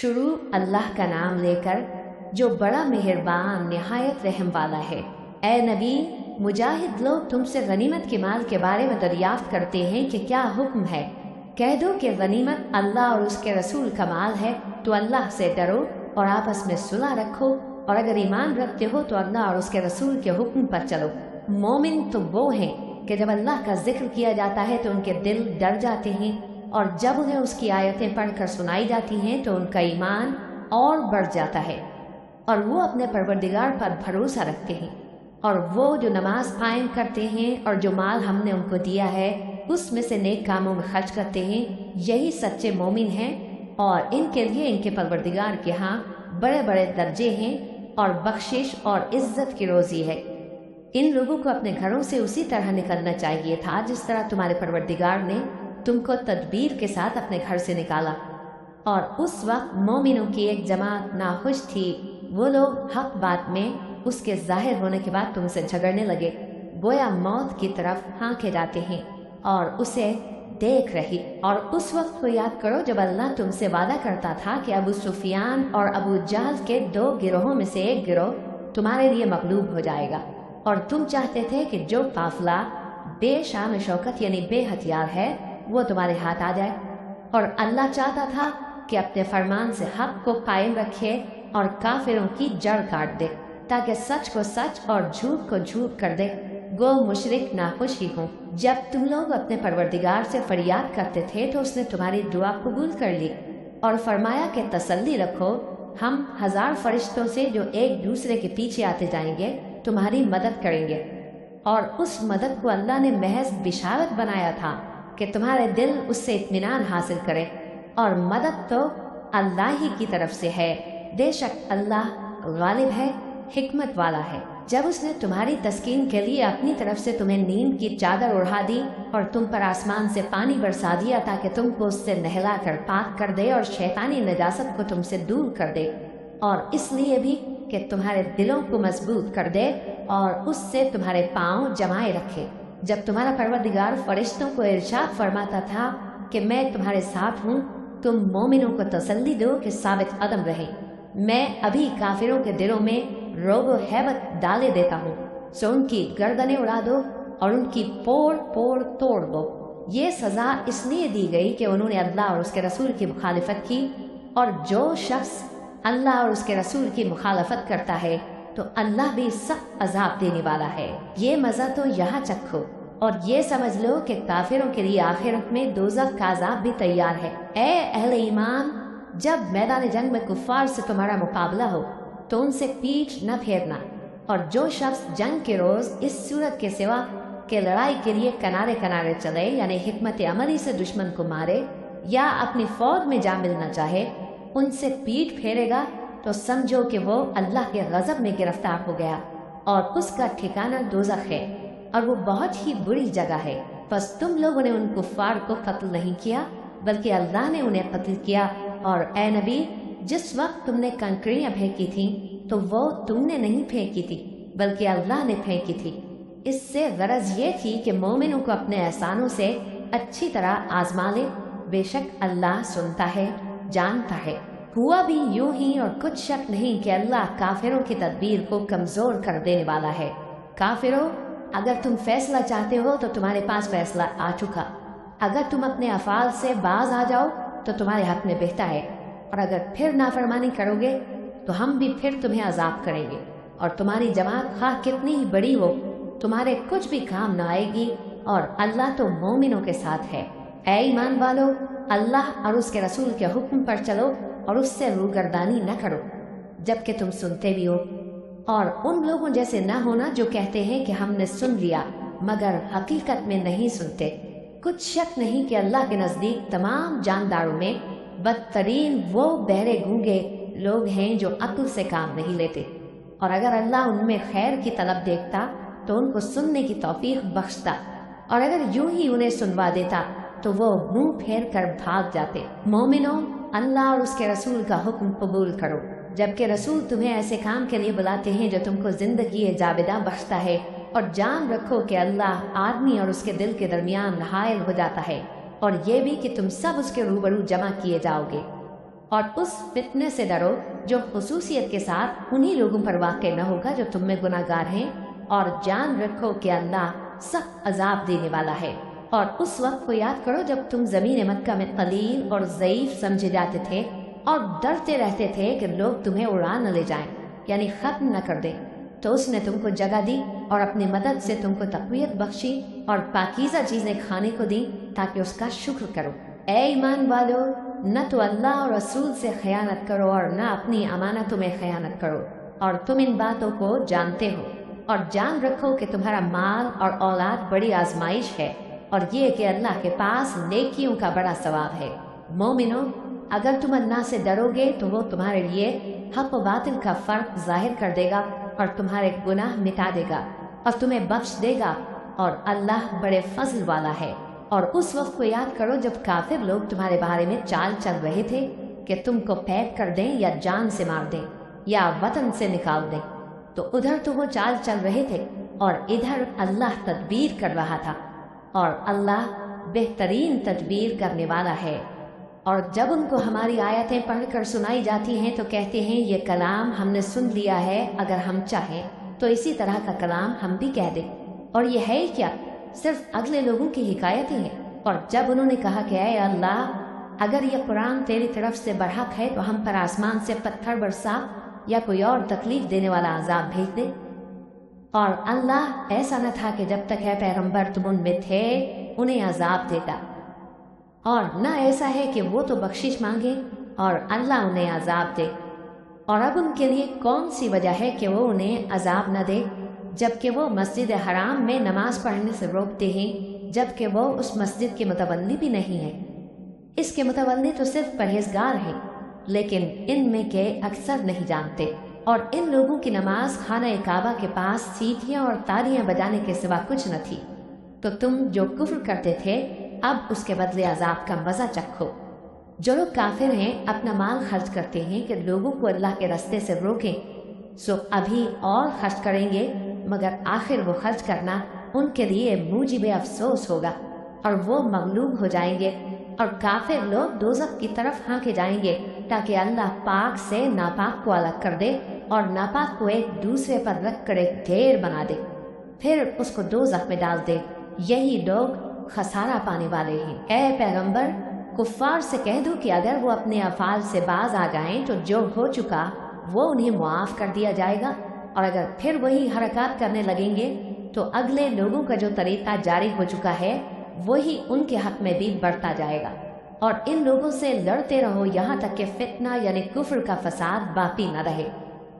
शुरू अल्लाह का नाम लेकर जो बड़ा मेहरबान निहायत रहम वाला है। ए नबी, मुजाहिद लोग तुमसे गनीमत के माल के बारे में दरियाफ्त करते हैं कि क्या हुक्म है। कह दो कि गनीमत अल्लाह और उसके रसूल का माल है, तो अल्लाह से डरो और आपस में सुलह रखो, और अगर ईमान रखते हो तो अल्लाह और उसके रसूल के हुक्म पर चलो। मोमिन तो वो हैं कि जब अल्लाह का जिक्र किया जाता है तो उनके दिल डर जाते हैं, और जब उन्हें उसकी आयतें पढ़कर सुनाई जाती हैं तो उनका ईमान और बढ़ जाता है, और वो अपने परवरदिगार पर भरोसा रखते हैं। और वो जो नमाज कायम करते हैं और जो माल हमने उनको दिया है उसमें से नेक कामों में खर्च करते हैं, यही सच्चे मोमिन हैं, और इनके लिए इनके परवरदिगार के यहाँ बड़े बड़े दर्जे हैं और बख्शिश और इज्जत की रोज़ी है। इन लोगों को अपने घरों से उसी तरह निकलना चाहिए था जिस तरह तुम्हारे परवरदिगार ने तुमको तदबीर के साथ अपने घर से निकाला। और उस वक्त मोमिनों की एक जमात नाखुश थी। वो लोग हक बात में उसके जाहिर होने के बाद तुमसे झगड़ने लगे, गोया मौत की तरफ हाँके जाते हैं और उसे देख रही। और उस वक्त को याद करो जब अल्लाह तुमसे वादा करता था कि अबू सुफियान और अबू जहल के दो गिरोहों में से एक गिरोह तुम्हारे लिए मगलूब हो जाएगा, और तुम चाहते थे कि जो काफिला बेशान शौकत यानी बेहथियार है वो तुम्हारे हाथ आ जाए। और अल्लाह चाहता था कि अपने फरमान से हक को कायम रखे और काफिरों की जड़ काट दे, ताकि सच को सच और झूठ को झूठ कर दे। गो मुशरिक नाखुश ही हों। जब तुम लोग अपने परवरदिगार से फरियाद करते थे तो उसने तुम्हारी दुआ कबूल कर ली और फरमाया कि तसल्ली रखो, हम 1000 फरिश्तों से जो एक दूसरे के पीछे आते जाएंगे तुम्हारी मदद करेंगे। और उस मदद को अल्लाह ने महज बिशारत बनाया था कि तुम्हारे दिल उससे इत्मीनान हासिल करें, और मदद तो अल्लाह ही की तरफ से है। बेशक अल्लाह गालिब है, हिकमत वाला है। जब उसने तुम्हारी तस्कीन के लिए अपनी तरफ से तुम्हें नींद की चादर उड़ा दी और तुम पर आसमान से पानी बरसा दिया ताकि तुमको उससे नहला कर पाक कर दे और शैतानी नजासत को तुमसे दूर कर दे, और इसलिए भी कि तुम्हारे दिलों को मजबूत कर दे और उससे तुम्हारे पाँव जमाए रखे। जब तुम्हारा परवरदिगार फरिश्तों को इरशाद फरमाता था कि मैं तुम्हारे साथ हूँ, तुम मोमिनों को तसल्ली दो कि साबित कदम रहे। मैं अभी काफिरों के दिलों में रोब हैबत डाले देता हूँ, सो उनकी गर्दनें उड़ा दो और उनकी पोर पोर तोड़ दो। ये सज़ा इसलिए दी गई कि उन्होंने अल्लाह और उसके रसूल की मुखालिफत की, और जो शख्स अल्लाह और उसके रसूल की मुखालफत करता है तो अल्लाह भी सख्त अजाब देने वाला है। ये मज़ा तो यहाँ चखो और ये समझ लो कि काफिरों के लिए आखिरत में दोज़ख का अजाब भी तैयार है। ए अहले ईमान, जब मैदान जंग में कुफ्फार से तुम्हारा मुकाबला हो तो उनसे पीठ न फेरना, और जो शख्स जंग के रोज़ इस सूरत के सिवा के लड़ाई के लिए किनारे किनारे चले यानी हिकमत अमली से दुश्मन को मारे या अपनी फौज में जा मिलना चाहे, उनसे पीठ फेरेगा तो समझो कि वो अल्लाह के गज़ब में गिरफ्तार हो गया और उसका ठिकाना दोज़ख है, और वो बहुत ही बुरी जगह है। बस तुम लोगों ने उन कुफ्फार को कत्ल नहीं किया बल्कि अल्लाह ने उन्हें कत्ल किया। और ए नबी, जिस वक्त तुमने कंकड़ियाँ फेंकी थीं तो वो तुमने नहीं फेंकी थी बल्कि अल्लाह ने फेंकी थी। इससे गरज ये थी कि मोमिनों को अपने एहसानों से अच्छी तरह आजमा ले। बेशक अल्लाह सुनता है, जानता है। हुआ भी यूं ही, और कुछ शक नहीं कि अल्लाह काफिरों की तदबीर को कमज़ोर कर देने वाला है। काफिरों, अगर तुम फैसला चाहते हो तो तुम्हारे पास फैसला आ चुका। अगर तुम अपने अफ़ाल से बाज आ जाओ तो तुम्हारे हक में बेहतर है, और अगर फिर नाफरमानी करोगे तो हम भी फिर तुम्हें अजाब करेंगे, और तुम्हारी जमात खाह कितनी ही बड़ी हो तुम्हारे कुछ भी काम न आएगी, और अल्लाह तो मोमिनों के साथ है। ऐ ईमान वालो, अल्लाह और उसके रसूल के हुक्म पर चलो और उससे रूगर्दानी न करो जबकि तुम सुनते भी हो, और उन लोगों जैसे न होना जो कहते हैं कि हमने सुन लिया मगर हकीकत में नहीं सुनते। कुछ शक नहीं कि अल्लाह के नज़दीक तमाम जानदारों में बदतरीन वो बहरे गूंगे लोग हैं जो अक्ल से काम नहीं लेते, और अगर अल्लाह उनमें खैर की तलब देखता तो उनको सुनने की तौफीक बख्शता, और अगर यूं ही उन्हें सुनवा देता तो वो मुंह फेर कर भाग जाते। मोमिनो, अल्लाह और उसके रसूल का हुक्म कबूल करो जबकि रसूल तुम्हें ऐसे काम के लिए बुलाते हैं जो तुमको जिंदगी जावेदा बख्शता है, और जान रखो कि अल्लाह आदमी और उसके दिल के दरमियान हायल हो जाता है, और ये भी कि तुम सब उसके रूबरू जमा किए जाओगे। اور اس فتنے سے ڈرو جو خصوصیت کے ساتھ انہی لوگوں پر واقع نہ ہوگا جو تم میں گناہگار ہیں، اور جان رکھو کہ اللہ سخت عذاب دینے والا ہے۔ اور اس وقت کو یاد کرو جب تم زمین مکہ میں قلیل اور ضعیف سمجھے جاتے تھے اور ڈرتے رہتے تھے کہ لوگ تمہیں اڑا نہ لے جائیں، یعنی ختم نہ کر دیں، تو اس نے تم کو جگہ دی اور اپنی مدد سے تم کو تقویت بخشی اور پاکیزہ چیزیں کھانے کو دی تاکہ اس کا شکر کرو۔ اے ایمان والو، نہ تو اللہ اور رسول سے خیانت کرو اور نہ اپنی امانتوں میں خیانت کرو، اور تم ان باتوں کو جانتے ہو، اور جان رکھو کہ تمہارا مال اور اولاد بڑی آزمائش ہے، اور یہ کہ اللہ کے پاس نیکیوں کا بڑا ثواب ہے۔ مومنو، اگر تم اللہ سے ڈرو گے تو وہ تمہارے لیے حق و باطل کا فرق ظاہر کر دے گا اور تمہارے گناہ مٹا دے گا اور تمہیں بخش دے گا، اور اللہ بڑے فضل والا ہے۔ اور اس وقت کو یاد کرو جب کافر لوگ تمہارے بارے میں چال چل رہے تھے کہ تم کو قید کر دیں یا جان سے مار دیں یا وطن سے نکال دیں، تو ادھر تو وہ چال چل رہے تھے اور ادھر اللہ تدبیر کر رہا تھا، اور اللہ بہترین تدبیر کرنے والا ہے۔ اور جب ان کو ہماری آیتیں پڑھ کر سنائی جاتی ہیں تو کہتے ہیں یہ کلام ہم نے سن لیا ہے، اگر ہم چاہیں تو اسی طرح کا کلام ہم بھی کہہ دیں، اور یہ ہے کیا، صرف اگلے لوگوں کی حکایتیں ہیں۔ اور جب انہوں نے کہا کہ اے اللہ، اگر یہ قرآن تیری طرف سے برحق ہے تو ہم پر آسمان سے پتھر برسا یا کوئی اور تکلیف دینے والا عذاب بھیج دے، اور اللہ ایسا نہ تھا کہ جب تک ہے پیغمبر تم ان میں تھے انہیں عذاب دیتا، اور نہ ایسا ہے کہ وہ تو بخشش مانگے اور اللہ انہیں عذاب دے۔ اور اب ان کے لیے کون سی وجہ ہے کہ وہ انہیں عذاب نہ دے، جبکہ وہ مسجد حرام میں نماز پڑھنے سے روکتے ہیں، جبکہ وہ اس مسجد کے متولی بھی نہیں ہیں۔ اس کے متولی تو صرف پرہیزگار ہیں، لیکن ان میں کے اکثر نہیں جانتے۔ اور ان لوگوں کی نماز خانہ کعبہ کے پاس سیٹیاں اور تالیاں بجانے کے سوا کچھ نہ تھی، تو تم جو کفر کرتے تھے اب اس کے بدلے عذاب کا مزہ چکھو۔ جو لوگ کافر ہیں اپنا مال خرچ کرتے ہیں کہ لوگوں کو اللہ کے راستے سے روکیں، سو ابھی اور خرچ کریں گے، مگر آخر وہ خرچ کرنا ان کے لیے موجب افسوس ہوگا، اور وہ مغلوب ہو جائیں گے، اور کافر لوگ دوزخ کی طرف ہانکے جائیں گے تاکہ اللہ پاک سے ناپاک کو الگ کر دے اور ناپاک کو ایک دوسرے پر رکھ کر ایک ڈھیر بنا دے، پھر اس کو دوزخ میں ڈال دے۔ یہی لوگ خسارہ پانے والے ہیں۔ اے پیغمبر، کفار سے کہہ دو کہ اگر وہ اپنے افعال سے باز آ جائیں تو جو ہو چکا وہ انہیں معاف کر دیا جائے گا، اور اگر پھر وہی حرکات کرنے لگیں گے تو اگلے لوگوں کا جو طریقہ جاری ہو چکا ہے وہی ان کے حق میں بھی بڑھتا جائے گا۔ اور ان لوگوں سے لڑتے رہو یہاں تک کہ فتنہ یعنی کفر کا فساد باقی نہ رہے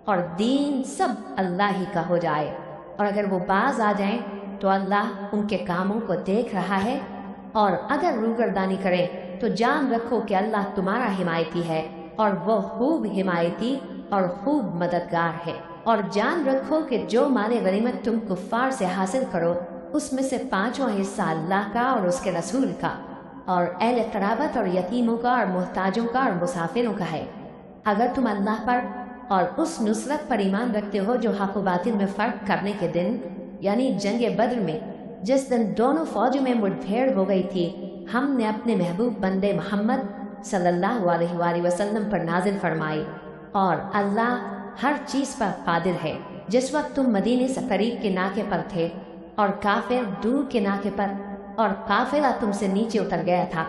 اور دین سب اللہ ہی کا ہو جائے، اور اگر وہ باز آ جائیں تو اللہ ان کے کاموں کو دیکھ رہا ہے، اور اگر روگردانی کریں تو جان رکھو کہ اللہ تمہارا حمایتی ہے، اور وہ خوب حمایتی اور خوب مددگار ہے۔ اور جان رکھو کہ جو مال غنیمت تم کفار سے حاصل کرو اس میں سے 5واں حصہ اللہ کا اور اس کے رسول کا اور اہل قرابت اور یتیموں کا اور محتاجوں کا اور مسافروں کا ہے۔ اگر تم اللہ پر اور اس نصرت پر ایمان رکھتے ہو جو حق و باطل میں فرق کرنے کے دن یعنی جنگ بدر میں، جس دن دونوں فوجوں میں مٹ بھیڑ ہو گئی تھی، ہم نے اپنے محبوب بندے محمد صلی اللہ علیہ وآلہ وسلم پر نازل فرمائی، اور اللہ ہر چیز پر قادر ہے۔ جس وقت تم مدینے سے قریب کے ناکے پر تھے اور کافر دور کے ناکے پر، اور قافلہ تم سے نیچے اتر گیا تھا،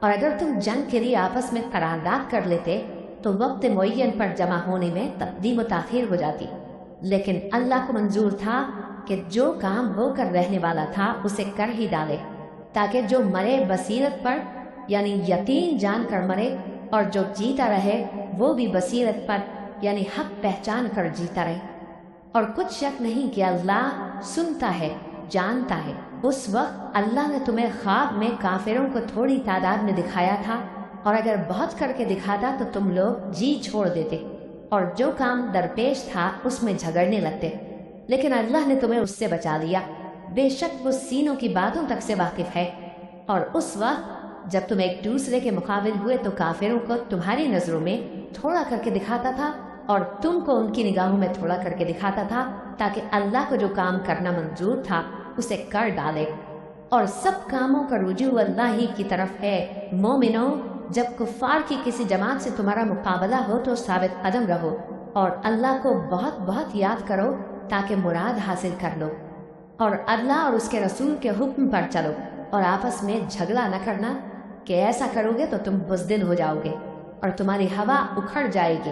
اور اگر تم جنگ کے لیے آپس میں قرارداد کر لیتے تو وقت معین پر جمع ہونے میں تقدیم و تاخیر ہو جاتی، لیکن اللہ کو منظور تھا کہ جو کام ہو کر رہنے والا تھا اسے کر ہی ڈالے، تاکہ جو مرے بصیرت پر یعنی یقین جان کر مرے، اور جو جیتا رہے وہ بھی بصیرت پر یعنی حق پہچان کر جیتا رہے۔ اور کچھ شک نہیں کہ اللہ سنتا ہے، جانتا ہے۔ اس وقت اللہ نے تمہیں خواب میں کافروں کو تھوڑی تعداد میں دکھایا تھا، اور اگر بہت کر کے دکھاتا تو تم لوگ جی چھوڑ دیتے اور جو کام درپیش تھا اس میں جھگڑنے لگتے، لیکن اللہ نے تمہیں اس سے بچا لیا، بے شک وہ سینوں کی باتوں تک سے واقف ہے۔ اور اس وقت جب تم ایک دوسرے کے مقابل ہوئے تو کافروں کو تمہاری نظروں میں تھوڑا کر کے دکھاتا تھا اور تم کو ان کی نگاہوں میں تھوڑا کر کے دکھاتا تھا، تاکہ اللہ کو جو کام کرنا منظور تھا اسے کر ڈالے، اور سب کاموں کا رجوع اللہ ہی کی طرف ہے۔ مومنوں، जब कुफ्फार की किसी जमात से तुम्हारा मुकाबला हो तो साबित कदम रहो और अल्लाह को बहुत बहुत याद करो ताकि मुराद हासिल कर लो, और अल्लाह और उसके रसूल के हुक्म पर चलो और आपस में झगड़ा न करना कि ऐसा करोगे तो तुम बुज़दिल हो जाओगे और तुम्हारी हवा उखड़ जाएगी,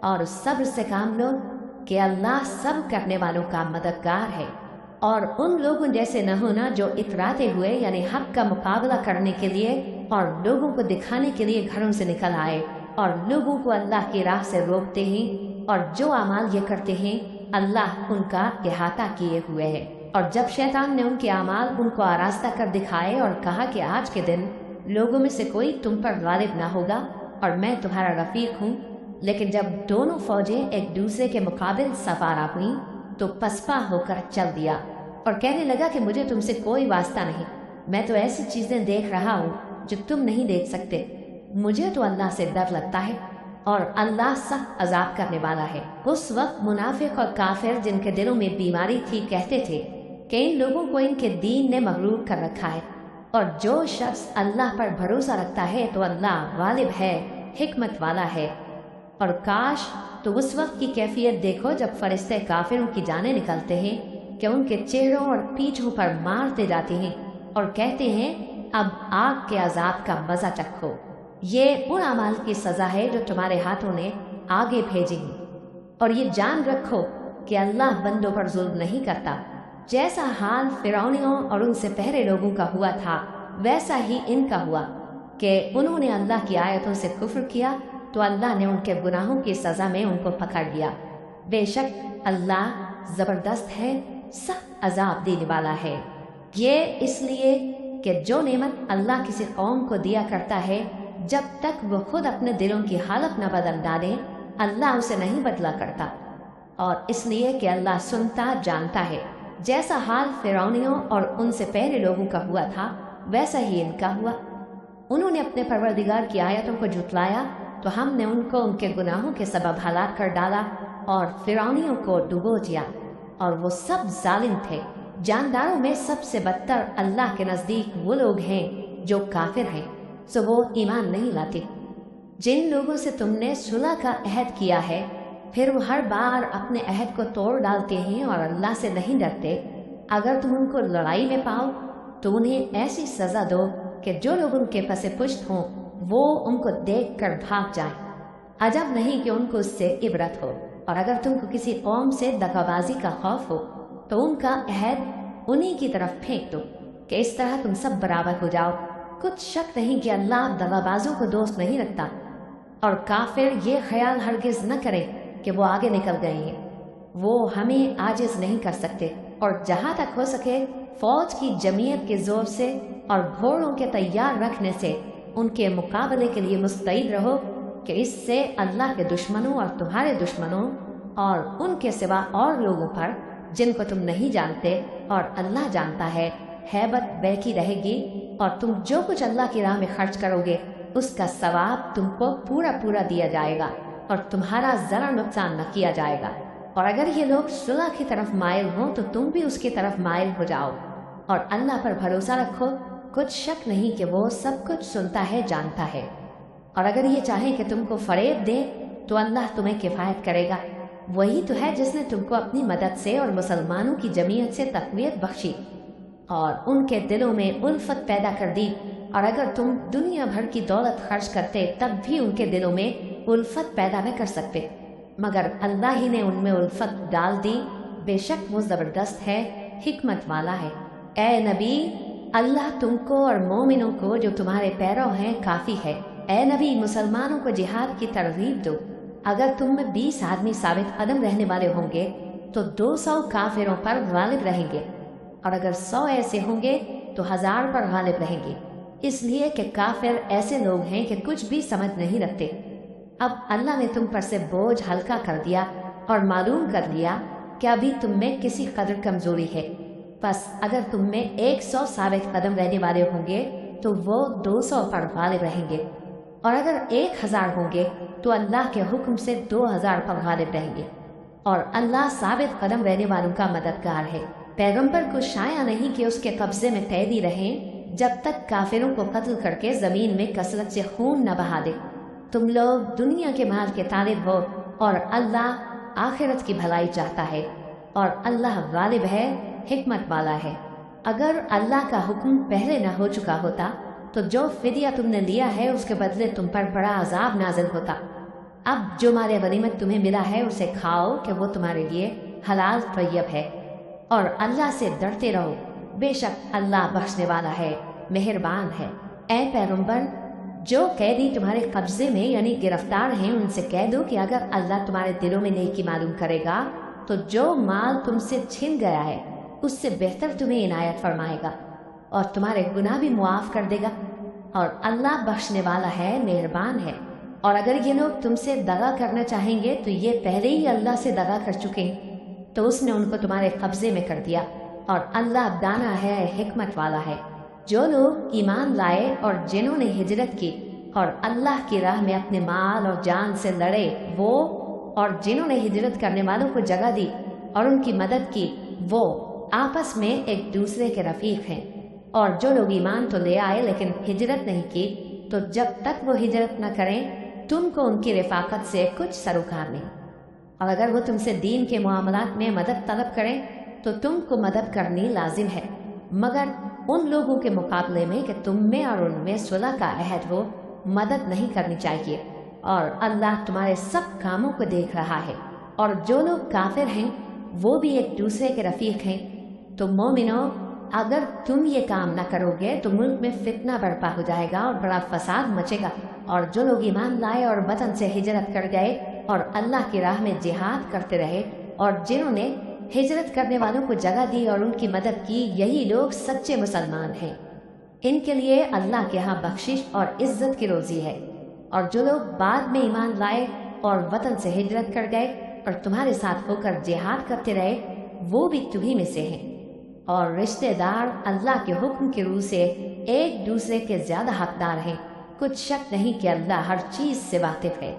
और सब्र से काम लो कि अल्लाह सब करने वालों का मददगार है। और उन लोगों जैसे न होना जो इतराते हुए यानी हक का मुकाबला करने के लिए और लोगों को दिखाने के लिए घरों से निकल आए और लोगों को अल्लाह की राह से रोकते हैं, और जो अमाल ये करते हैं अल्लाह उनका इहाता किए हुए है। और जब शैतान ने उनके अमाल उनको आरास्ता कर दिखाए और कहा कि आज के दिन लोगों में से कोई तुम पर गालिब ना होगा और मैं तुम्हारा रफीक हूँ, लेकिन जब दोनों फौजें एक दूसरे के मुकाबिल सवारा हुई तो पसपा होकर चल दिया और कहने लगा कि मुझे तुमसे कोई वास्ता नहीं, मैं तो ऐसी चीज़ें देख रहा हूँ जो तुम नहीं देख सकते। मुझे तो अल्लाह से डर लगता है और अल्लाह सख्त अजाब करने वाला है। उस वक्त मुनाफिक और काफिर जिनके दिलों में बीमारी थी कहते थे कि इन लोगों को इनके दीन ने मगरूर कर रखा है, और जो शख्स अल्लाह पर भरोसा रखता है तो अल्लाह गालिब है, हिकमत वाला है। और काश तो उस वक्त की कैफियत देखो जब फरिश्ते काफिरों की जानें निकलते हैं कि उनके चेहरों और पीठों पर मारते जाते हैं और कहते हैं अब आग के अजाब का मजा चखो। ये उन अमाल की सजा है जो तुम्हारे हाथों ने आगे भेजेंगी, और ये जान रखो कि अल्लाह बंदों पर जुल्म नहीं करता। जैसा हाल फिरौनियों और उनसे पहले लोगों का हुआ था वैसा ही इनका हुआ कि उन्होंने अल्लाह की आयतों से कुफ्र किया तो अल्लाह ने उनके गुनाहों की सज़ा में उनको पकड़ लिया। बेशक अल्लाह ज़बरदस्त है, सख्त अजाब देने वाला है। ये इसलिए कि जो नेमत अल्लाह किसी कौम को दिया करता है जब तक वो खुद अपने दिलों की हालत न बदल डाले अल्लाह उसे नहीं बदला करता, और इसलिए कि अल्लाह सुनता जानता है। जैसा हाल फिरौनियों और उनसे पहले लोगों का हुआ था वैसा ही इनका हुआ। उन्होंने अपने परवरदिगार की आयतों को झुटलाया तो हमने उनको उनके गुनाहों के सबब हलाक कर डाला और फिरौनियों को डुबो दिया, और वो सब जालिम थे। जानदारों में सबसे बदतर अल्लाह के नज़दीक वो लोग हैं जो काफिर हैं, सो वो ईमान नहीं लाते। जिन लोगों से तुमने सुलह का अहद किया है फिर वो हर बार अपने अहद को तोड़ डालते हैं और अल्लाह से नहीं डरते, अगर तुम उनको लड़ाई में पाओ तो उन्हें ऐसी सज़ा दो कि जो लोग उनके पसे पुश्त हों वो उनको देखकर भाग जाए। अजब नहीं कि उनको उससे इबरत हो। और अगर तुमको किसी कौम से दगाबाजी का खौफ हो तो उनका अहद उन्हीं की तरफ फेंक दो कि इस तरह तुम सब बराबर हो जाओ। कुछ शक नहीं कि अल्लाह दगाबाजों को दोस्त नहीं रखता, और काफिर ये ख्याल हरगिज न करें कि वो आगे निकल गए हैं। वो हमें आजिज नहीं कर सकते, और जहाँ तक हो सके फौज की जमीयत के जोर से और घोड़ों के तैयार रखने से उनके मुकाबले के लिए मुस्तैद रहो कि इससे अल्लाह के दुश्मनों और तुम्हारे दुश्मनों और उनके सिवा और लोगों पर जिनको तुम नहीं जानते और अल्लाह जानता है हैबत बैठी रहेगी, और तुम जो कुछ अल्लाह की राह में खर्च करोगे उसका सवाब तुमको पूरा पूरा दिया जाएगा और तुम्हारा जरा नुकसान न किया जाएगा। और अगर ये लोग सुलह की तरफ माइल हों तो तुम भी उसकी तरफ माइल हो जाओ, और अल्लाह पर भरोसा रखो। कुछ शक नहीं कि वो सब कुछ सुनता है, जानता है। और अगर ये चाहे कि तुमको फरेब दे तो अल्लाह तुम्हें किफ़ायत करेगा। वही तो है जिसने तुमको अपनी मदद से और मुसलमानों की जमीयत से तक़वियत बख्शी और उनके दिलों में उल्फत पैदा कर दी। और अगर तुम दुनिया भर की दौलत खर्च करते तब भी उनके दिलों में उल्फत पैदा न कर सकते, मगर अल्लाह ही ने उनमें उल्फत डाल दी। बेशक वो ज़बरदस्त है, हिकमत वाला है। ए नबी, अल्लाह तुमको और मोमिनों को जो तुम्हारे पैरों हैं काफ़ी है। ए नबी, मुसलमानों को जिहाद की तरगीब दो। अगर तुम में 20 आदमी साबित कदम रहने वाले होंगे तो 200 काफिरों पर गालिब रहेंगे, और अगर 100 ऐसे होंगे तो 1000 पर गालिब रहेंगे, इसलिए कि काफिर ऐसे लोग हैं कि कुछ भी समझ नहीं रखते। अब अल्लाह ने तुम पर से बोझ हल्का कर दिया और मालूम कर लिया कि अभी तुम में किसी कदर कमजोरी है। बस अगर तुम में 100 साबित कदम रहने वाले होंगे तो वो 200 पर गालिब रहेंगे, और अगर 1000 होंगे तो अल्लाह के हुक्म से 2000 पर गालिब रहेंगे, और अल्लाह साबित कदम रहने वालों का मददगार है। पैगंबर को शाया नहीं कि उसके कब्जे में कैदी रहें जब तक काफिरों को कत्ल करके ज़मीन में कसरत से खून न बहा दे। तुम लोग दुनिया के माल के तालिब हो और अल्लाह आखिरत की भलाई चाहता है और अल्लाह गालिब है, हिकमत वाला है। अगर अल्लाह का हुक्म पहले न हो चुका होता तो जो फिदिया तुमने लिया है उसके बदले तुम पर बड़ा अजाब नाजिल होता। अब जो माल गनीमत तुम्हें मिला है उसे खाओ कि वो तुम्हारे लिए हलाल तैयब है, और अल्लाह से डरते रहो, बेशक अल्लाह बख्शने वाला है, मेहरबान है। ऐ पैगंबर, जो कैदी तुम्हारे कब्जे में यानी गिरफ्तार हैं उनसे कह दो कि अगर अल्लाह तुम्हारे दिलों में नेकी मालूम करेगा तो जो माल तुमसे छिन गया है उससे बेहतर तुम्हें इनायत फरमाएगा और तुम्हारे गुनाह भी मुआफ कर देगा, और अल्लाह बख्शने वाला है, मेहरबान है। और अगर ये लोग तुमसे दगा करना चाहेंगे तो ये पहले ही अल्लाह से दगा कर चुके हैं, तो उसने उनको तुम्हारे कब्जे में कर दिया, और अल्लाह दाना है, हिकमत वाला है। जो लोग ईमान लाए और जिन्होंने हिजरत की और अल्लाह की राह में अपने माल और जान से लड़े, वो और जिन्होंने हिजरत करने वालों को जगह दी और उनकी मदद की, वो आपस में एक दूसरे के रफीक हैं। और जो लोग ईमान तो ले आए लेकिन हिजरत नहीं की, तो जब तक वो हिजरत न करें तुमको उनकी रफाकत से कुछ सरोकार नहीं। और अगर वो तुमसे दीन के मामलात में मदद तलब करें तो तुमको मदद करनी लाजिम है, मगर उन लोगों के मुकाबले में कि तुम में और उनमें सुलह का अहद हो, मदद नहीं करनी चाहिए। और अल्लाह तुम्हारे सब कामों को देख रहा है। और जो लोग काफिर हैं वो भी एक दूसरे के रफीक हैं। तो मोमिनो, अगर तुम ये काम न करोगे तो मुल्क में फितना बर्पा हो जाएगा और बड़ा फसाद मचेगा। और जो लोग ईमान लाए और वतन से हिजरत कर गए और अल्लाह की राह में जिहाद करते रहे और जिन्होंने हिजरत करने वालों को जगह दी और उनकी मदद की, यही लोग सच्चे मुसलमान हैं। इनके लिए अल्लाह के यहाँ बख्शिश और इज्जत की रोजी है। और जो लोग बाद में ईमान लाए और वतन से हिजरत कर गए और तुम्हारे साथ होकर जिहाद करते रहे, वो भी तुम्ही में से हैं। और रिश्तेदार अल्लाह के हुक्म की रूह से एक दूसरे के ज्यादा हकदार हैं। कुछ शक नहीं कि अल्लाह हर चीज से वाकिफ है।